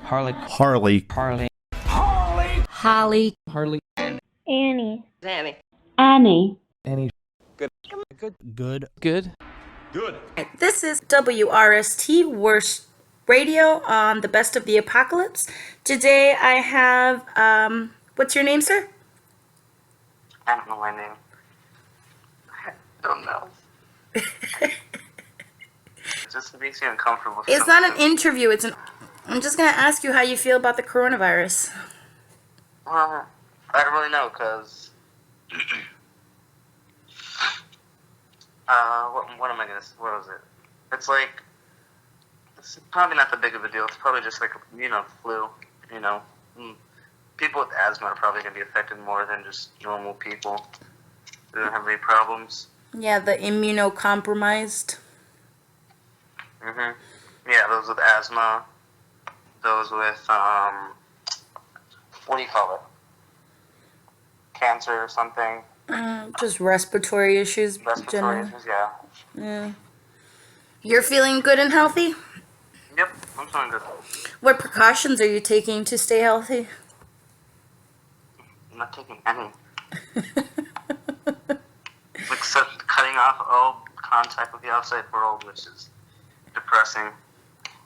Harley. Harley. Harley. Holly. Harley. Annie. Annie. Annie. Annie. Good. Good. This is WRST Worst Radio on the Best of the Apocalypse. Today I have, what's your name, sir? I don't know my name. I don't know. It just makes me uncomfortable. It's not an interview, I'm just going to ask you how you feel about the coronavirus. Well, I don't really know, because... what am I going to... What was it? It's like... It's probably not that big of a deal. It's probably just like, flu, People with asthma are probably going to be affected more than just normal people. They don't have any problems. Yeah, the immunocompromised. Yeah, those with asthma, those with, what do you call it? Cancer or something. Just respiratory issues. Respiratory issues, yeah. Yeah. You're feeling good and healthy? Yep, I'm feeling good. What precautions are you taking to stay healthy? I'm not taking any. Except cutting off all contact with the outside world, which is depressing.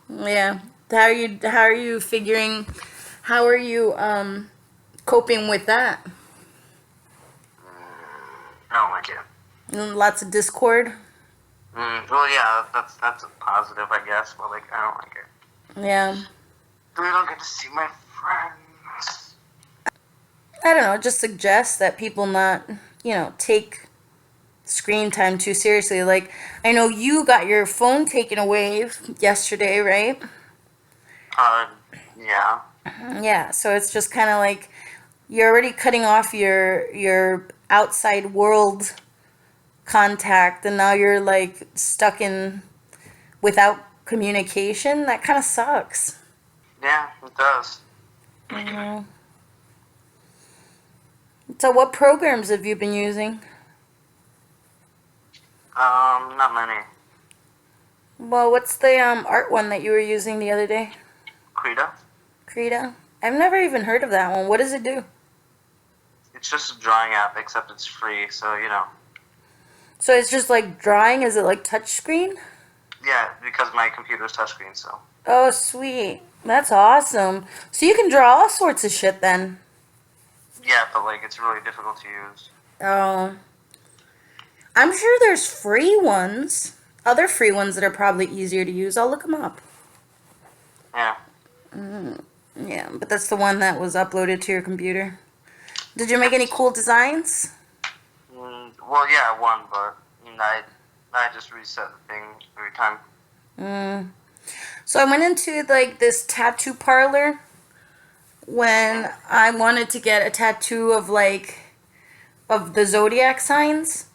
Yeah. How are you coping with that? I don't like it. Lots of discord? Well, yeah, that's a positive, I guess, but, I don't like it. Yeah. I don't get to see my friends. I don't know, just suggest that people not, take screen time too seriously. I know you got your phone taken away yesterday, right? Yeah. Yeah, so it's just kind of like you're already cutting off your outside world contact, and now you're stuck in without communication. That kind of sucks. Yeah, it does. So what programs have you been using? Not many. Well, what's the art one that you were using the other day? Krita? I've never even heard of that one. What does it do? It's just a drawing app, except it's free, so, So it's just drawing? Is it touchscreen? Yeah, because my computer's touchscreen, so. Oh, sweet. That's awesome. So you can draw all sorts of shit then. Yeah, but, it's really difficult to use. Oh. I'm sure there's free ones. Other free ones that are probably easier to use. I'll look them up. Yeah. Yeah, but that's the one that was uploaded to your computer. Did you make any cool designs? Well, yeah, one, but I just reset the thing every time. So I went into this tattoo parlor when I wanted to get a tattoo of the zodiac signs,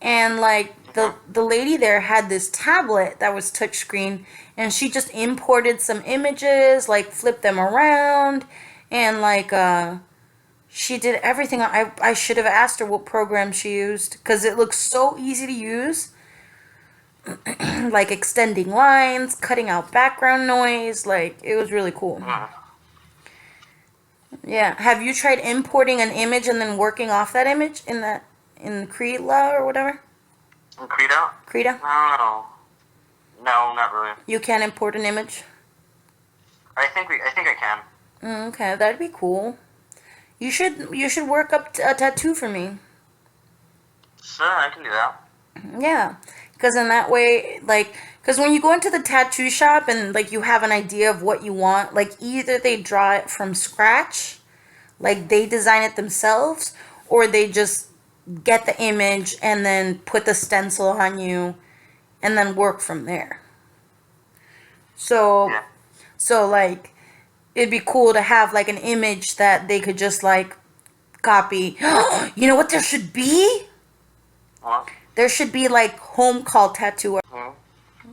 and the lady there had this tablet that was touchscreen, and she just imported some images, flipped them around, and she did everything. I should have asked her what program she used, because it looks so easy to use. Extending lines, cutting out background noise. It was really cool. Yeah. Have you tried importing an image and then working off that image in Krita or whatever? In Krita? Krita? No, not really. You can't import an image? I think I can. Okay, that'd be cool. You should work up a tattoo for me. Sure, I can do that. Yeah, because in that way, because when you go into the tattoo shop and you have an idea of what you want, either they draw it from scratch, they design it themselves, or they just get the image and then put the stencil on you and then work from there. So, Yeah. It'd be cool to have an image that they could just copy. You know what there should be? What? There should be home call tattoo.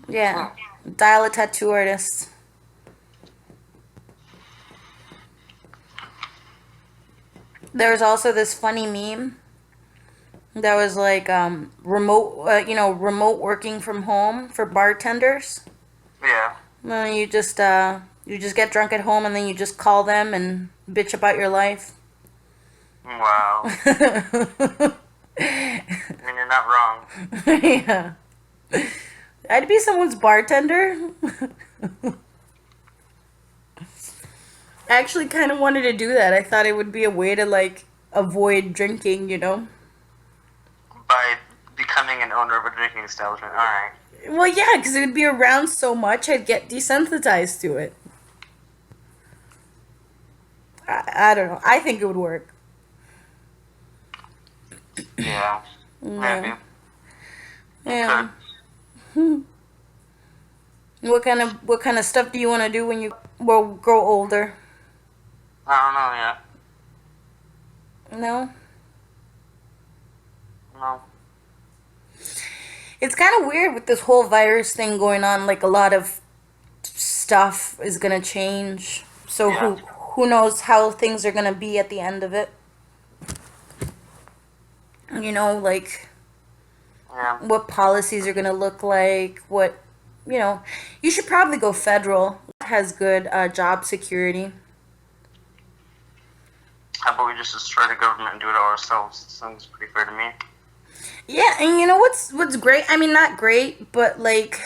Yeah. Dial a tattoo artist. There's also this funny meme that was remote working from home for bartenders. Yeah. Well, you just You just get drunk at home and then you just call them and bitch about your life. Wow. I mean, you're not wrong. Yeah. I'd be someone's bartender. I actually kind of wanted to do that. I thought it would be a way to, like, avoid drinking, you know? By becoming an owner of a drinking establishment. Alright. Well, yeah, because it would be around so much, I'd get desensitized to it. I don't know. I think it would work. Yeah. Maybe. Yeah. What kind of stuff do you want to do when you grow older? I don't know No? yet. No. It's kind of weird with this whole virus thing going on. Like, a lot of stuff is gonna change. So Yeah. who knows how things are gonna be at the end of it? You know, like Yeah. what policies are gonna look like. What, you know, you should probably go federal. It has good job security. How about we just destroy the government and do it all ourselves? Sounds pretty fair to me. Yeah, and you know what's great? I mean, not great, but like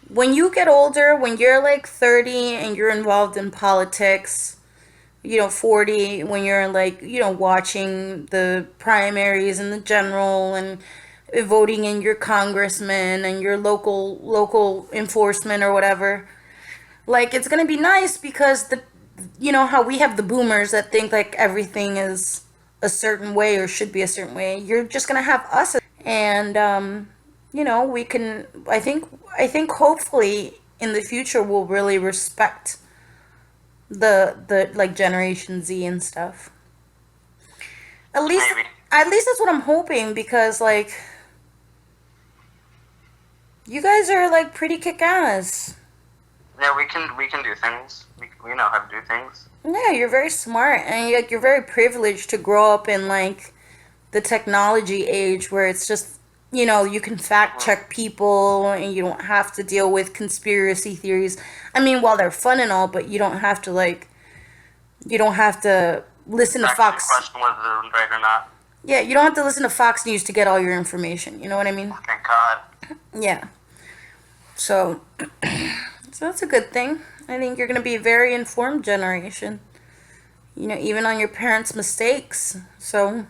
when you get older, when you're like 30 and you're involved in politics, you know, 40, when you're like, you know, watching the primaries and the general and voting in your congressman and your local enforcement or whatever. Like, it's going to be nice because you know how we have the boomers that think like everything is a certain way or should be a certain way. You're just going to have us, and you know, we can, I think hopefully in the future we'll really respect the like Generation Z and stuff. At least Maybe. at least that's what I'm hoping, because like you guys are like pretty kick-ass. Yeah, we can do things. We know how to do things. Yeah, you're very smart, and you're very privileged to grow up in like the technology age where it's just, you know, you can fact check people and you don't have to deal with conspiracy theories. I mean, while they're fun and all, but you don't have to listen to Actually Fox. question whether they're right or not. Yeah, you don't have to listen to Fox News to get all your information. You know what I mean? Thank God. Yeah. So, so that's a good thing. I think you're going to be a very informed generation. You know, even on your parents' mistakes. So,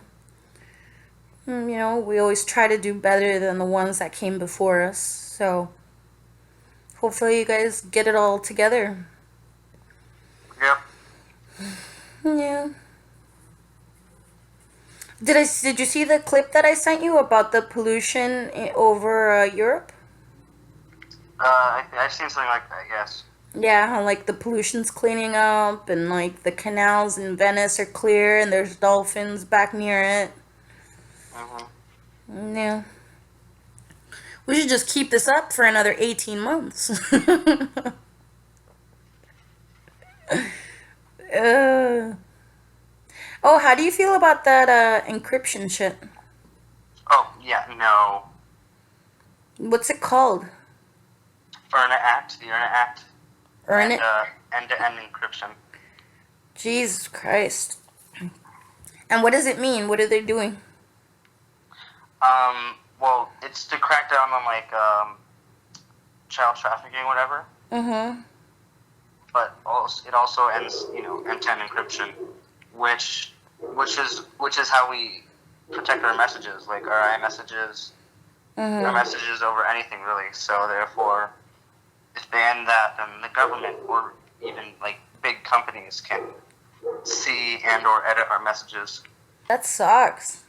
you know, we always try to do better than the ones that came before us. So, hopefully you guys get it all together. Yep. Yeah. Did you see the clip that I sent you about the pollution over Europe? I've seen something like that, yes. Yeah, how like the pollution's cleaning up and like the canals in Venice are clear and there's dolphins back near it. Mm-hmm. Yeah. We should just keep this up for another 18 months. Oh, how do you feel about that encryption shit? Oh, yeah, no. What's it called? ERNA Act, the ERNA Act. Earn and, it? End-to-end encryption. Jesus Christ. And what does it mean? What are they doing? Well, it's to crack down on, like, child trafficking or whatever. Mm-hmm. But also, it also ends, you know, end-to-end encryption, which is how we protect our messages, like our iMessages, our messages over anything really. So therefore, if they end that, then the government or even like big companies can see and or edit our messages. That sucks.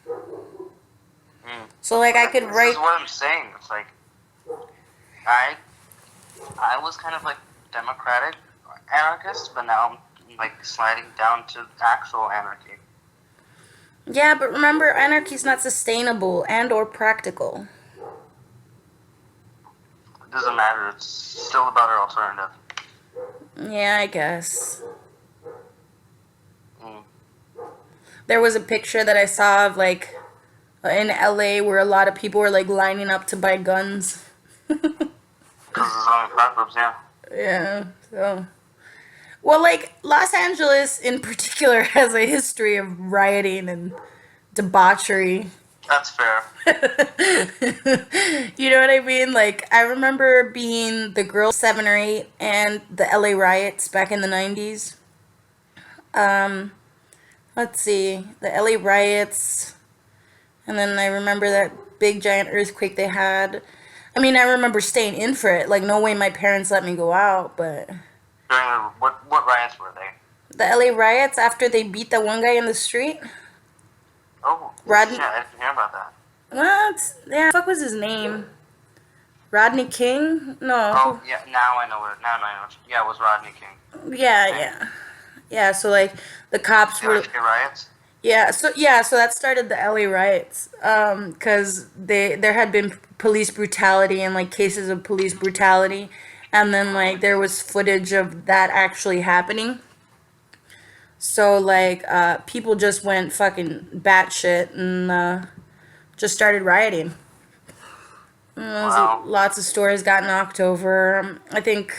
So like I could This write. is what I'm saying. It's like I was kind of like democratic anarchist, but now I'm like sliding down to actual anarchy. Yeah, but remember, anarchy's not sustainable and or practical. It doesn't matter. It's still a better alternative. Yeah, I guess. Mm. There was a picture that I saw of like in LA where a lot of people were like lining up to buy guns. Because it's only proverbs, yeah. Yeah. So, well, like Los Angeles in particular has a history of rioting and debauchery. That's fair. You know what I mean? Like I remember being the girl 7 or 8 and the LA riots back in the 90s. Um, let's see, the LA riots, and then I remember that big giant earthquake they had. I mean, I remember staying in for it. Like no way my parents let me go out, but During the, what riots were they? the LA riots after they beat that one guy in the street. Oh, Rodney. yeah, I didn't hear about that. What? Yeah, fuck was his name? Rodney King? No. Oh, yeah, now I know what. Now I know. Yeah, it was Rodney King. Yeah. Yeah, so like the cops The were LA riots. so that started the LA riots. Cuz there had been police brutality and like cases of police brutality, and then like there was footage of that actually happening. So like people just went fucking batshit and just started rioting. Wow. Lots of stores got knocked over. I think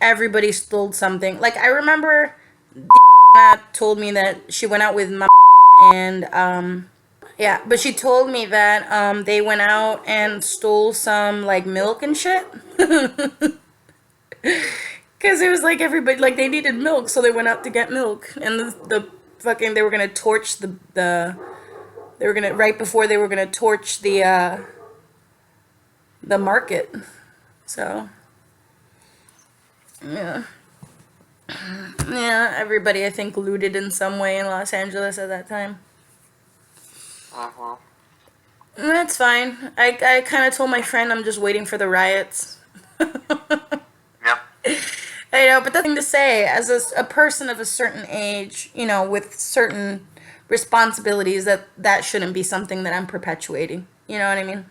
everybody stole something. Like I remember told me that she went out with my and yeah, but she told me that they went out and stole some like milk and shit. Cuz it was like everybody like they needed milk, so they went out to get milk, and the fucking they were going to torch the they were going to right before they were going to torch the market. So yeah. Yeah, everybody I think looted in some way in Los Angeles at that time. Mhm. That's fine. I kind of told my friend I'm just waiting for the riots. Yep. I know, but the thing to say, as a person of a certain age, you know, with certain responsibilities, that shouldn't be something that I'm perpetuating. You know what I mean?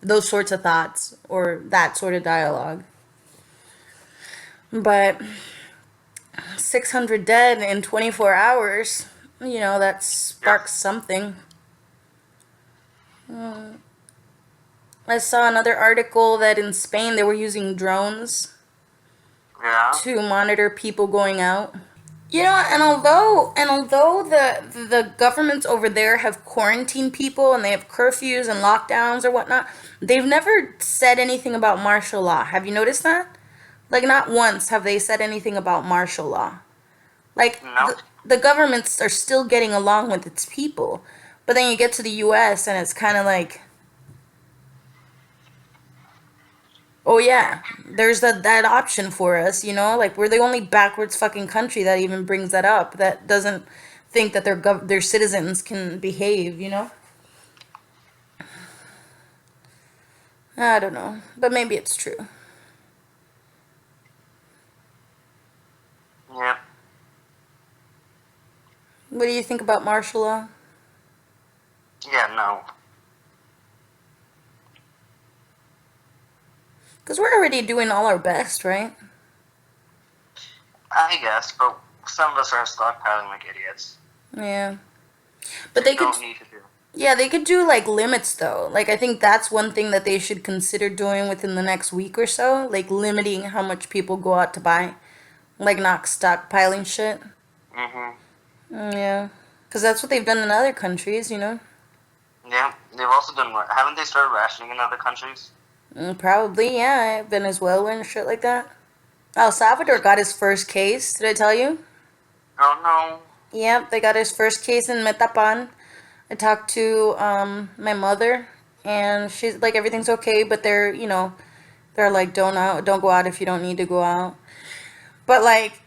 Those sorts of thoughts or that sort of dialogue. But 600 dead in 24 hours, you know, that sparks something. I saw another article that in Spain they were using drones Yeah. to monitor people going out. You know, and although the governments over there have quarantined people and they have curfews and lockdowns or whatnot, they've never said anything about martial law. Have you noticed that? Like not once have they said anything about martial law. Like No. the governments are still getting along with its people, but then you get to the U.S. and it's kind of like, oh yeah, there's that option for us, you know? Like we're the only backwards fucking country that even brings that up, that doesn't think that their citizens can behave, you know? I don't know, but maybe it's true. Yep. What do you think about martial law? Yeah. No. Because we're already doing all our best, right? I guess, but some of us are stockpiling like idiots. Yeah. But they could, Don't need to do. yeah, they could do like limits though. Like I think that's one thing that they should consider doing within the next week or so, like limiting how much people go out to buy, like not stockpiling shit. Mhm. Yeah. Because that's what they've done in other countries, you know? Yeah. They've also done. Haven't they started rationing in other countries? Probably, yeah. Venezuela and shit like that. El Salvador got his first case. Did I tell you? Oh no. Yep, they got his first case in Metapan. I talked to my mother, and she's like, everything's okay, but they're like, don't go out if you don't need to go out. But like,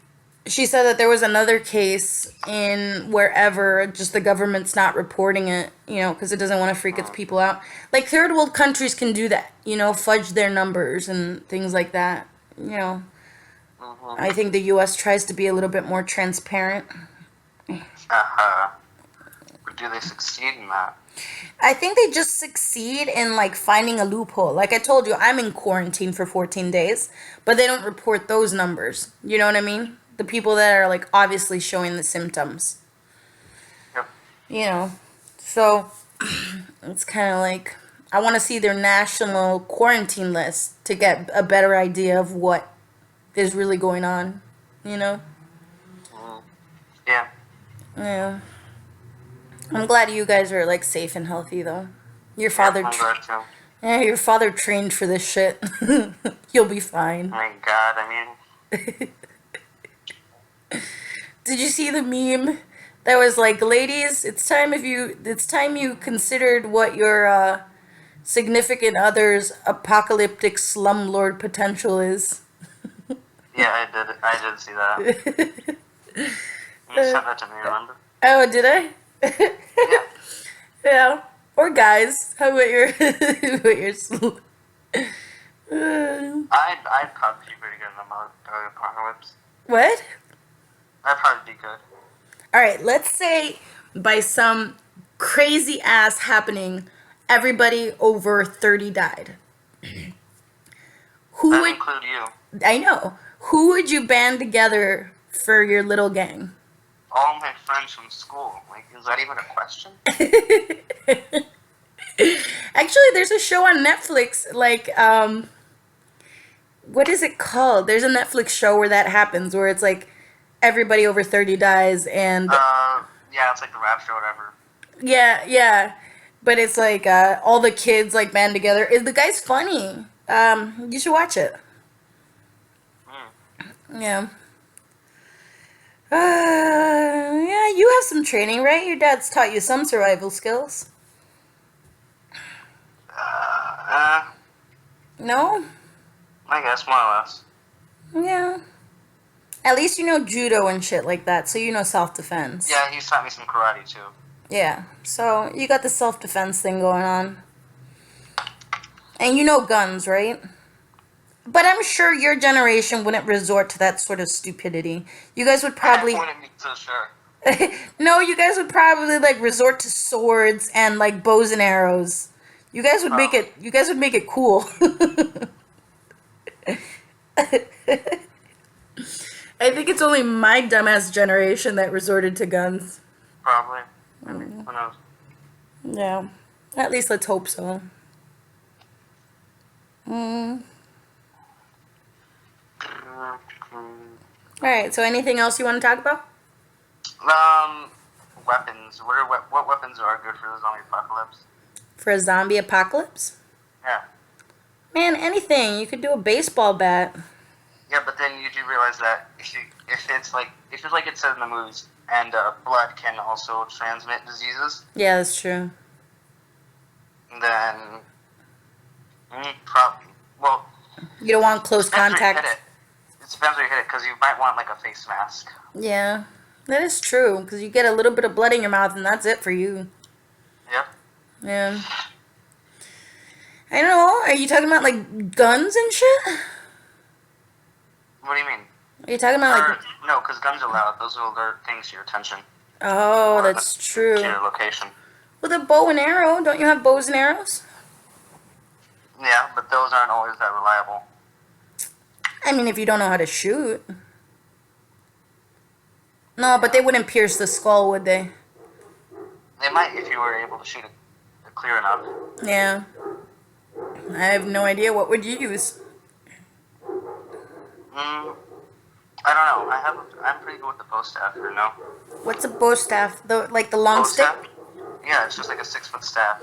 she said that there was another case in wherever, just the government's not reporting it, you know, because it doesn't want to freak its people out. Like third world countries can do that, you know, fudge their numbers and things like that. You know, Mhm. I think the U.S. tries to be a little bit more transparent. But do they succeed in that? I think they just succeed in like finding a loophole. Like I told you, I'm in quarantine for 14 days, but they don't report those numbers. You know what I mean? The people that are like obviously showing the symptoms. Yep. You know, so it's kind of like I want to see their national quarantine list to get a better idea of what is really going on. You know? Yeah. Yeah. I'm glad you guys are like safe and healthy though. Your father, I'm glad too. yeah, your father trained for this shit. You'll be fine. My God, I mean, Did you see the meme that was like, ladies, it's time you considered what your significant other's apocalyptic slumlord potential is. yeah, I did see that. You sent that to me, remember? Oh, did I? Yeah. Yeah. Or guys, how about your what your I'd probably be pretty good in the apocalypse. what? I'd probably be good. All right, let's say by some crazy ass happening, everybody over 30 died. Who That would include you. I know? Who would you band together for your little gang? All my friends from school. Like, is that even a question? Actually, there's a show on Netflix like what is it called? There's a Netflix show where that happens where it's like everybody over 30 dies and Yeah, it's like the rap show or whatever. yeah. But it's like all the kids like band together. The guy's funny. You should watch it. Yeah. Yeah, you have some training, right? Your dad's taught you some survival skills. No? I guess more or less. Yeah. At least you know judo and shit like that, so you know self-defense. Yeah, he's taught me some karate too. Yeah. So you got the self-defense thing going on. And you know guns, right? But I'm sure your generation wouldn't resort to that sort of stupidity. You guys would probably I wouldn't be so sure. no, you guys would probably like resort to swords and like bows and arrows. You guys would make it. You guys would make it cool. I think it's only my dumbass generation that resorted to guns. Probably. Maybe. Who knows? Yeah. At least let's hope so. Alright, so anything else you want to talk about? Weapons. What weapons are good for the zombie apocalypse? For a zombie apocalypse? Yeah. Man, anything. You could do a baseball bat. Yeah, but then you do realize that if it's like it said in the movies, and blood can also transmit diseases, Yeah, that's true. then probably You don't want close depends where you contact. hit it. It depends where you hit it, because you might want like a face mask. Yeah, that is true. Because you get a little bit of blood in your mouth and that's it for you. Yep. Yeah. I don't know. Are you talking about like guns and shit? What do you mean? Are you talking about like? No, because guns are loud. Those will alert things to your attention. Oh, Or that's To true. your location. With a bow and arrow, don't you have bows and arrows? Yeah, but those aren't always that reliable. I mean, if you don't know how to shoot. No, but they wouldn't pierce the skull, would they? They might if you were able to shoot it clear enough. Yeah. I have no idea. What would you use? I don't know. I'm pretty good with the bow staff. You know. What's a bow staff? The long Bow stick? staff? Yeah, it's just like a 6-foot staff.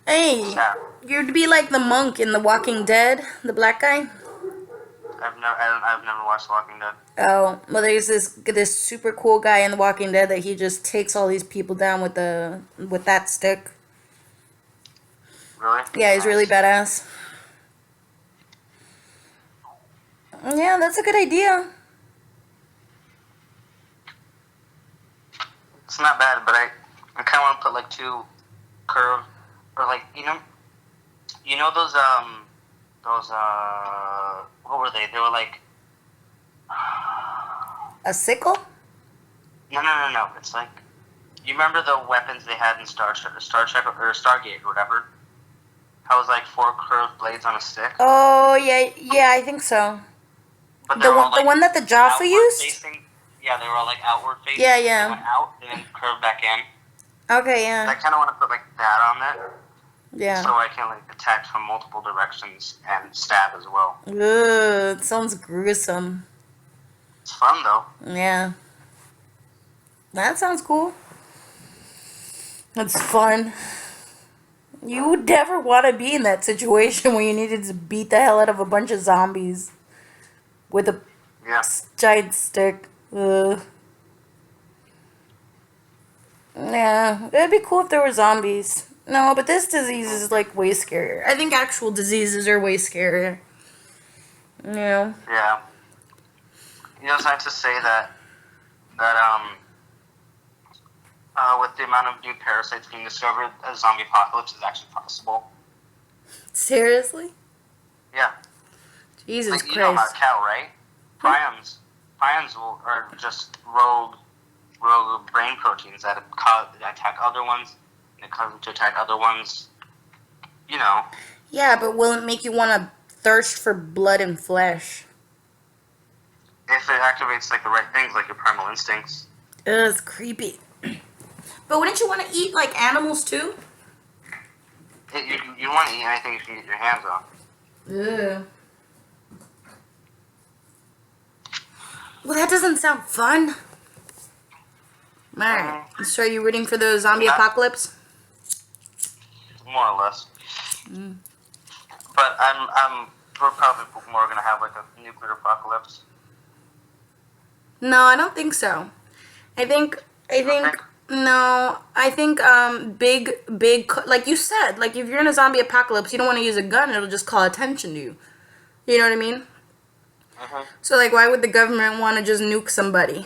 Hey, Staff. you'd be like the monk in The Walking Dead, the black guy. I've never watched Walking Dead. Oh, well, there's this super cool guy in The Walking Dead that he just takes all these people down with that stick. Really? Yeah, he's really badass. Yeah, that's a good idea. It's not bad, but I kind of want to put like two curved, or like you know those what were they? They were like A sickle? no. It's like you remember the weapons they had in Star Trek or Stargate or whatever. How it was like 4 curved blades on a stick. Oh yeah, I think so. But The one that the Jaffa outward used? facing. Yeah, they were all like outward facing. Yeah. They went out and then curved back in. Okay, yeah. I kind of want to put like that on there. Yeah. So I can like attack from multiple directions and stab as well. Ugh, it sounds gruesome. It's fun though. Yeah. That sounds cool. That's fun. You would never want to be in that situation where you needed to beat the hell out of a bunch of zombies with a Yeah. giant stick. Ugh. Yeah, it'd be cool if there were zombies. No, but this disease is like way scarier. I think actual diseases are way scarier. Yeah. Yeah. You know, scientists say that with the amount of new parasites being discovered, a zombie apocalypse is actually possible. Seriously? Yeah. Jesus Like, you know Christ. about cow, right? Prions are just rogue brain proteins that attack other ones, and they cause them to attack other ones. You know. Yeah, but will it make you want to thirst for blood and flesh? If it activates like the right things, like your primal instincts. Ugh, it's creepy. But wouldn't you want to eat like animals too? You want to eat anything you can get your hands on. Ugh. Well, that doesn't sound fun. Alright, so are you rooting for the zombie apocalypse? More or less. But we're probably more gonna have like a nuclear apocalypse. No, I don't think so. I think no, I think big like you said, like if you're in a zombie apocalypse, you don't want to use a gun, it'll just call attention to you. You know what I mean? So like why would the government want to just nuke somebody?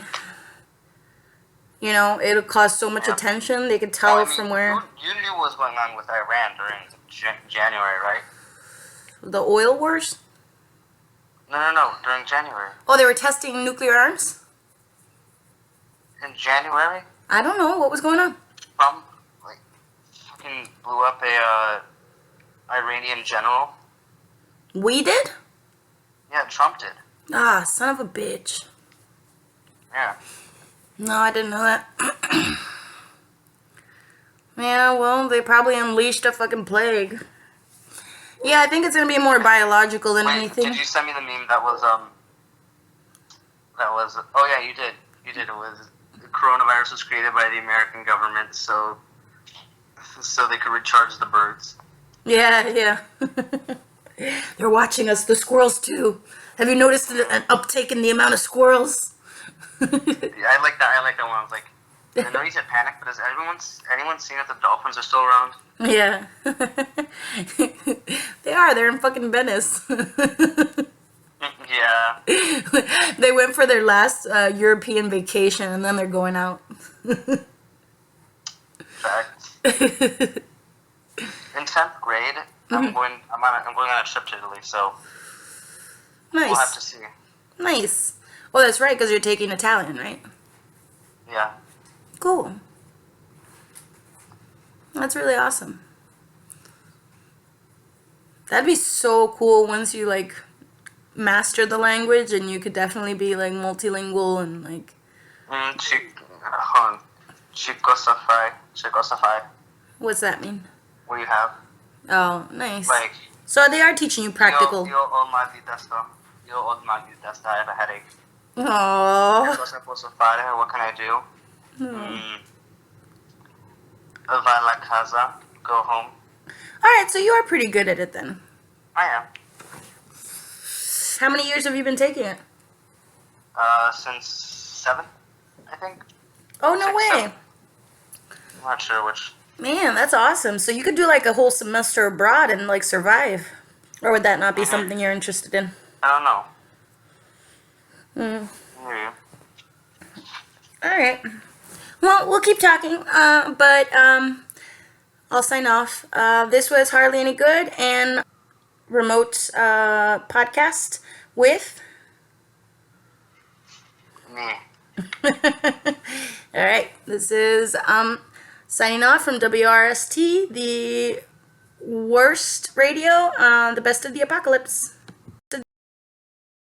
You know, it'll cause so much attention, they could tell from where. You knew what was going on with Iran during January, right? The oil wars? No, during January. Oh, they were testing nuclear arms? In January? I don't know. What was going on? Trump, like, fucking blew up a Iranian general. We did? Yeah, Trump did. Ah, son of a bitch. Yeah. No, I didn't know that. Yeah, well, they probably unleashed a fucking plague. Yeah, I think it's gonna be more biological than anything. Did you send me the meme that was oh yeah, you did. You did. It was the coronavirus was created by the American government so they could recharge the birds. Yeah. They're watching us, the squirrels too. Have you noticed an uptake in the amount of squirrels? Yeah, I like that one. I was like, I know you said panic, but has anyone seen if the dolphins are still around? Yeah. They are. They're in fucking Venice. Yeah. They went for their last European vacation, and then they're going out. Fact. In 10th grade, I'm going on a trip to Italy, so Nice. we'll have to see. Nice. Oh, that's right, because you're taking Italian, right? Yeah. Cool. That's really awesome. That'd be so cool once you, like, master the language, and you could definitely be, like, multilingual and, like... Chicosafai. What's that mean? What do you have? Oh, nice. Like, So they are teaching you practical. Io ho mal di testa. Io ho mal di testa. I have a headache. Aww. Cosa posso fare? What can I do? Vai la casa. Go home. Alright, so you are pretty good at it then. I am. How many years have you been taking it? Since 7, I think. Oh, no 6, way. 7. I'm not sure which. Man, that's awesome. So you could do like a whole semester abroad and like survive. Or would that not be something you're interested in? I don't know. Maybe. Alright. Well, we'll keep talking, but I'll sign off. This was Hardly Any Good and remote podcast with... Me. Alright, this is signing off from WRST, the worst radio, the best of the apocalypse.